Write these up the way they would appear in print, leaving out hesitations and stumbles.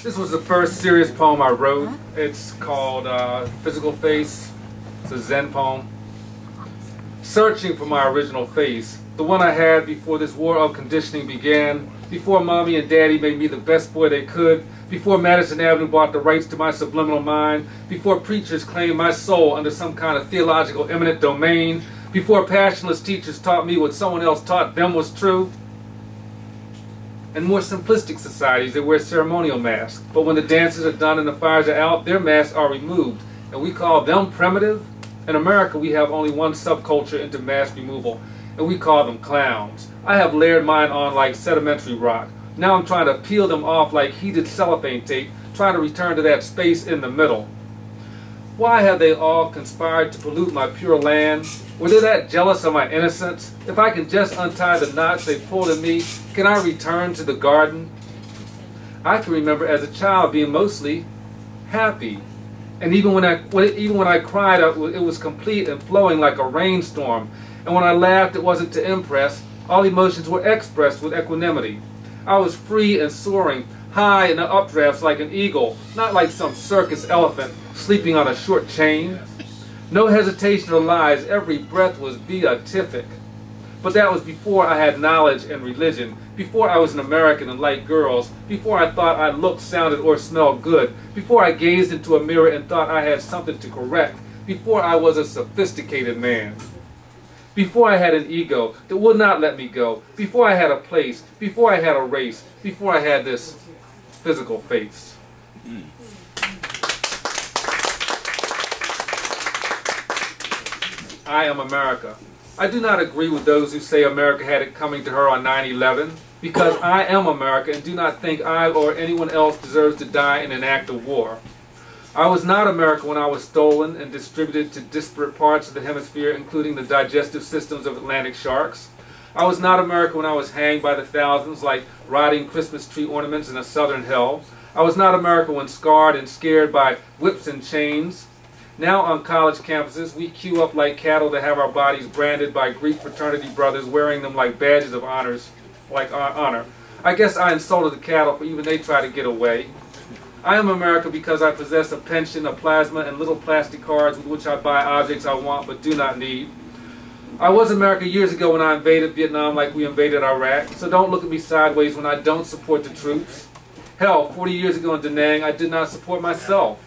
This was the first serious poem I wrote. It's called Physical Face. It's a Zen poem. Searching for my original face, the one I had before this war of conditioning began, before Mommy and Daddy made me the best boy they could, before Madison Avenue bought the rights to my subliminal mind, before preachers claimed my soul under some kind of theological eminent domain, before passionless teachers taught me what someone else taught them was true. In more simplistic societies, they wear ceremonial masks, but when the dances are done and the fires are out, their masks are removed, and we call them primitive. In America, we have only one subculture into mask removal, and we call them clowns. I have layered mine on like sedimentary rock. Now I'm trying to peel them off like heated cellophane tape, trying to return to that space in the middle. Why have they all conspired to pollute my pure land? Were they that jealous of my innocence? If I can just untie the knots they pulled in me, can I return to the garden? I can remember as a child being mostly happy. And even when I cried, it was complete and flowing like a rainstorm. And when I laughed, it wasn't to impress. All emotions were expressed with equanimity. I was free and soaring, high in the updrafts like an eagle, not like some circus elephant sleeping on a short chain. No hesitation or lies, every breath was beatific. But that was before I had knowledge and religion, before I was an American and liked girls, before I thought I looked, sounded, or smelled good, before I gazed into a mirror and thought I had something to correct, before I was a sophisticated man. Before I had an ego that would not let me go, before I had a place, before I had a race, before I had this physical face. I am America. I do not agree with those who say America had it coming to her on 9/11, because I am America and do not think I or anyone else deserves to die in an act of war. I was not America when I was stolen and distributed to disparate parts of the hemisphere, including the digestive systems of Atlantic sharks. I was not America when I was hanged by the thousands like rotting Christmas tree ornaments in a southern hell. I was not America when scarred and scared by whips and chains. Now on college campuses, we queue up like cattle to have our bodies branded by Greek fraternity brothers, wearing them like badges of honor. I guess I insulted the cattle, for even they try to get away. I am America because I possess a pension, a plasma, and little plastic cards with which I buy objects I want but do not need. I was America years ago when I invaded Vietnam like we invaded Iraq, so don't look at me sideways when I don't support the troops. Hell, 40 years ago in Da Nang, I did not support myself.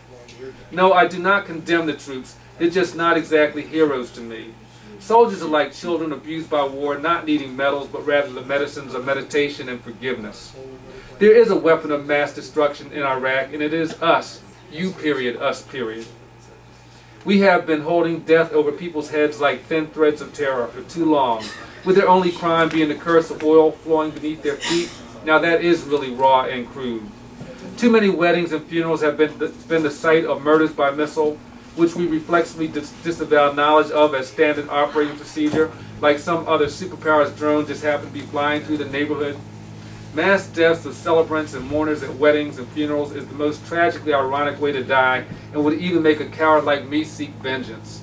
No, I do not condemn the troops. They're just not exactly heroes to me. Soldiers are like children abused by war, not needing medals, but rather the medicines of meditation and forgiveness. There is a weapon of mass destruction in Iraq, and it is us. You period, us period. We have been holding death over people's heads like thin threads of terror for too long, with their only crime being the curse of oil flowing beneath their feet. Now that is really raw and crude. Too many weddings and funerals have been the site of murders by missile, which we reflexively disavow knowledge of as standard operating procedure, like some other superpower's drone just happened to be flying through the neighborhood. Mass deaths of celebrants and mourners at weddings and funerals is the most tragically ironic way to die, and would even make a coward like me seek vengeance.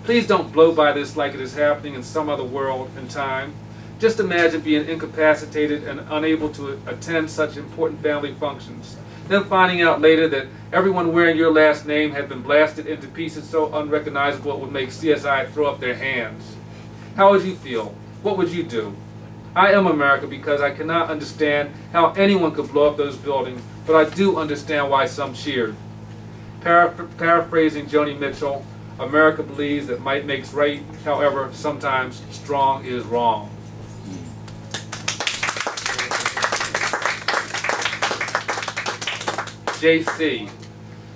Please don't blow by this like it is happening in some other world and time. Just imagine being incapacitated and unable to attend such important family functions. Then finding out later that everyone wearing your last name had been blasted into pieces so unrecognizable it would make CSI throw up their hands. How would you feel? What would you do? I am America because I cannot understand how anyone could blow up those buildings, but I do understand why some cheered. Paraphrasing Joni Mitchell, America believes that might makes right, however, sometimes strong is wrong. JC.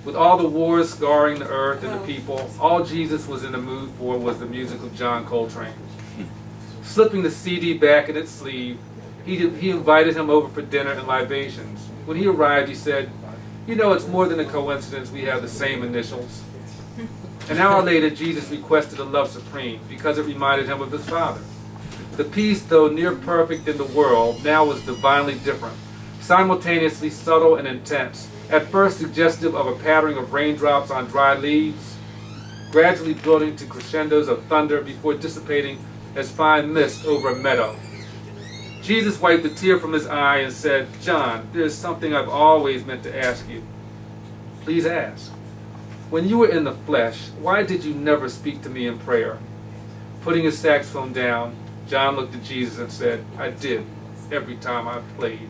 With all the wars scarring the earth and the people, all Jesus was in the mood for was the music of John Coltrane. Slipping the CD back in its sleeve, he invited him over for dinner and libations. When he arrived, he said, "You know, it's more than a coincidence we have the same initials." An hour later, Jesus requested a love supreme because it reminded him of his Father. The peace, though near perfect in the world, now was divinely different, simultaneously subtle and intense, at first suggestive of a pattering of raindrops on dry leaves, gradually building to crescendos of thunder before dissipating as fine mist over a meadow. Jesus wiped a tear from his eye and said, "John, there's something I've always meant to ask you. Please ask. When you were in the flesh, why did you never speak to me in prayer?" Putting his saxophone down, John looked at Jesus and said, "I did, every time I played."